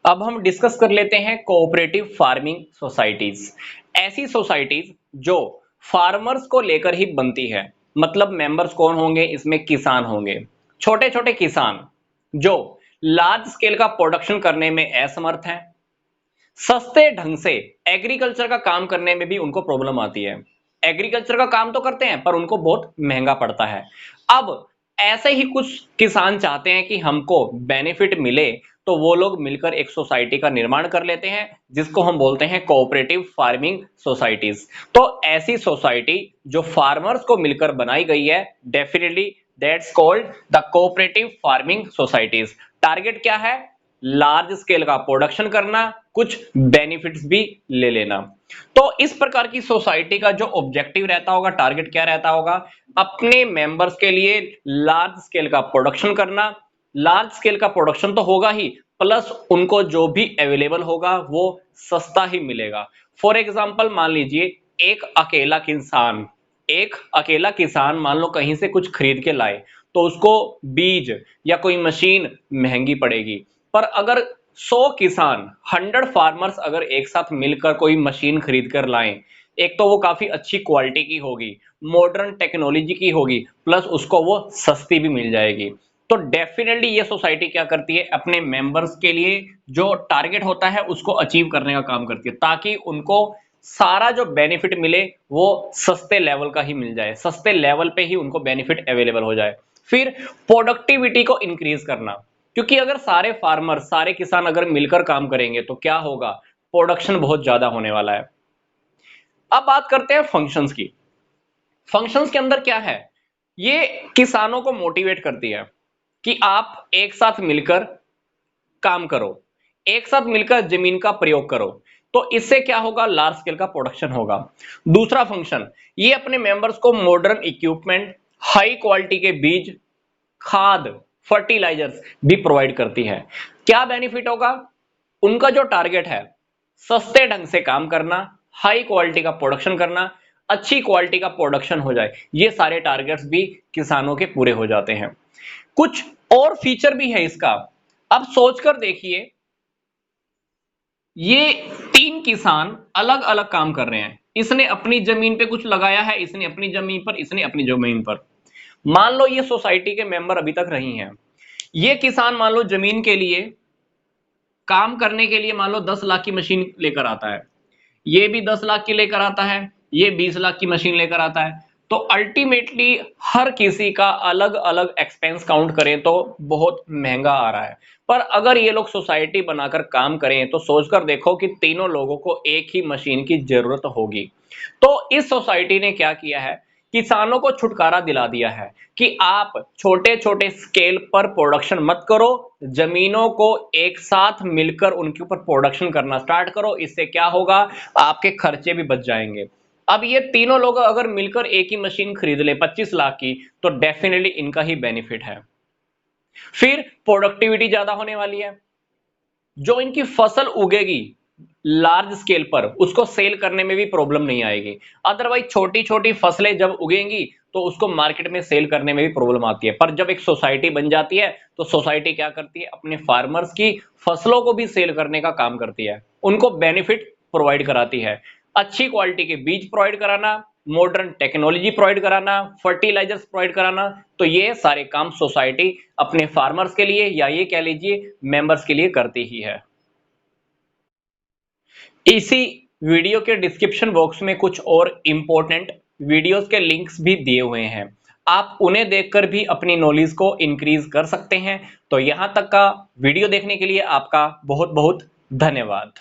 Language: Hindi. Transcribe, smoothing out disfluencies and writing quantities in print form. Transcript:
अब हम डिस्कस कर लेते हैं कोऑपरेटिव फार्मिंग सोसाइटीज। ऐसी सोसाइटीज जो फार्मर्स को लेकर ही बनती है। मतलब मेंबर्स कौन होंगे इसमें? किसान होंगे, छोटे छोटे किसान जो लार्ज स्केल का प्रोडक्शन करने में असमर्थ हैं। सस्ते ढंग से एग्रीकल्चर का काम करने में भी उनको प्रॉब्लम आती है। एग्रीकल्चर का काम तो करते हैं पर उनको बहुत महंगा पड़ता है। अब ऐसे ही कुछ किसान चाहते हैं कि हमको बेनिफिट मिले, तो वो लोग मिलकर एक सोसाइटी का निर्माण कर लेते हैं जिसको हम बोलते हैं कोऑपरेटिव फार्मिंग सोसाइटीज। तो ऐसी सोसाइटी जो फार्मर्स को मिलकर बनाई गई है, definitely that's called the cooperative farming societies. Target क्या है? लार्ज स्केल का प्रोडक्शन करना, कुछ बेनिफिट्स भी ले लेना। तो इस प्रकार की सोसाइटी का जो ऑब्जेक्टिव रहता होगा, टारगेट क्या रहता होगा? अपने मेंबर्स के लिए लार्ज स्केल का प्रोडक्शन करना। लार्ज स्केल का प्रोडक्शन तो होगा ही, प्लस उनको जो भी अवेलेबल होगा वो सस्ता ही मिलेगा। फॉर एग्जांपल मान लीजिए एक अकेला किसान मान लो कहीं से कुछ खरीद के लाए, तो उसको बीज या कोई मशीन महंगी पड़ेगी। पर अगर 100 किसान 100 फार्मर्स अगर एक साथ मिलकर कोई मशीन खरीद कर लाएं, एक तो वो काफी अच्छी क्वालिटी की होगी, मॉडर्न टेक्नोलॉजी की होगी, प्लस उसको वो सस्ती भी मिल जाएगी। तो डेफिनेटली ये सोसाइटी क्या करती है? अपने मेंबर्स के लिए जो टारगेट होता है उसको अचीव करने का काम करती है, ताकि उनको सारा जो बेनिफिट मिले वो सस्ते लेवल का ही मिल जाए, सस्ते लेवल पे ही उनको बेनिफिट अवेलेबल हो जाए। फिर प्रोडक्टिविटी को इंक्रीज करना, क्योंकि अगर सारे फार्मर सारे किसान अगर मिलकर काम करेंगे तो क्या होगा? प्रोडक्शन बहुत ज्यादा होने वाला है। अब बात करते हैं फंक्शंस की। फंक्शंस के अंदर क्या है? ये किसानों को मोटिवेट करती है कि आप एक साथ मिलकर काम करो, एक साथ मिलकर जमीन का प्रयोग करो, तो इससे क्या होगा? लार्ज स्केल का प्रोडक्शन होगा। दूसरा फंक्शन, ये अपने मेंबर्स को मॉडर्न इक्विपमेंट, हाई क्वालिटी के बीज, खाद, फर्टिलाइजर्स भी प्रोवाइड करती है। क्या बेनिफिट होगा? उनका जो टारगेट है सस्ते ढंग से काम करना, हाई क्वालिटी का प्रोडक्शन करना, अच्छी क्वालिटी का प्रोडक्शन हो जाए, ये सारे टारगेट्स भी किसानों के पूरे हो जाते हैं। कुछ और फीचर भी है इसका। अब सोचकर देखिए, ये 3 किसान अलग अलग काम कर रहे हैं। इसने अपनी जमीन पे कुछ लगाया है, इसने अपनी जमीन पर, इसने अपनी जमीन पर। मान लो ये सोसाइटी के मेंबर अभी तक नहीं है। ये किसान मान लो जमीन के लिए काम करने के लिए मान लो 10 लाख की मशीन लेकर आता है, ये भी 10 लाख की लेकर आता है, ये 20 लाख की मशीन लेकर आता है। तो अल्टीमेटली हर किसी का अलग अलग एक्सपेंस काउंट करें तो बहुत महंगा आ रहा है। पर अगर ये लोग सोसाइटी बनाकर काम करें तो सोचकर देखो कि तीनों लोगों को एक ही मशीन की जरूरत होगी। तो इस सोसाइटी ने क्या किया है? किसानों को छुटकारा दिला दिया है कि आप छोटे छोटे स्केल पर प्रोडक्शन मत करो, जमीनों को एक साथ मिलकर उनके ऊपर प्रोडक्शन करना स्टार्ट करो। इससे क्या होगा? आपके खर्चे भी बच जाएंगे। अब ये तीनों लोग अगर मिलकर एक ही मशीन खरीद ले 25 लाख की, तो डेफिनेटली इनका ही बेनिफिट है। फिर प्रोडक्टिविटी ज्यादा होने वाली है। जो इनकी फसल उगेगी लार्ज स्केल पर, उसको सेल करने में भी प्रॉब्लम नहीं आएगी। अदरवाइज छोटी छोटी फसलें जब उगेंगी तो उसको मार्केट में सेल करने में भी प्रॉब्लम आती है। पर जब एक सोसाइटी बन जाती है तो सोसाइटी क्या करती है? अपने फार्मर्स की फसलों को भी सेल करने का काम करती है, उनको बेनिफिट प्रोवाइड कराती है। अच्छी क्वालिटी के बीज प्रोवाइड कराना, मॉडर्न टेक्नोलॉजी प्रोवाइड कराना, फर्टिलाइजर्स प्रोवाइड कराना, तो ये सारे काम सोसाइटी अपने फार्मर्स के लिए या ये कह लीजिए मेंबर्स के लिए करती ही है। इसी वीडियो के डिस्क्रिप्शन बॉक्स में कुछ और इंपॉर्टेंट वीडियोस के लिंक्स भी दिए हुए हैं, आप उन्हें देखकर भी अपनी नॉलेज को इंक्रीज कर सकते हैं। तो यहां तक का वीडियो देखने के लिए आपका बहुत बहुत धन्यवाद।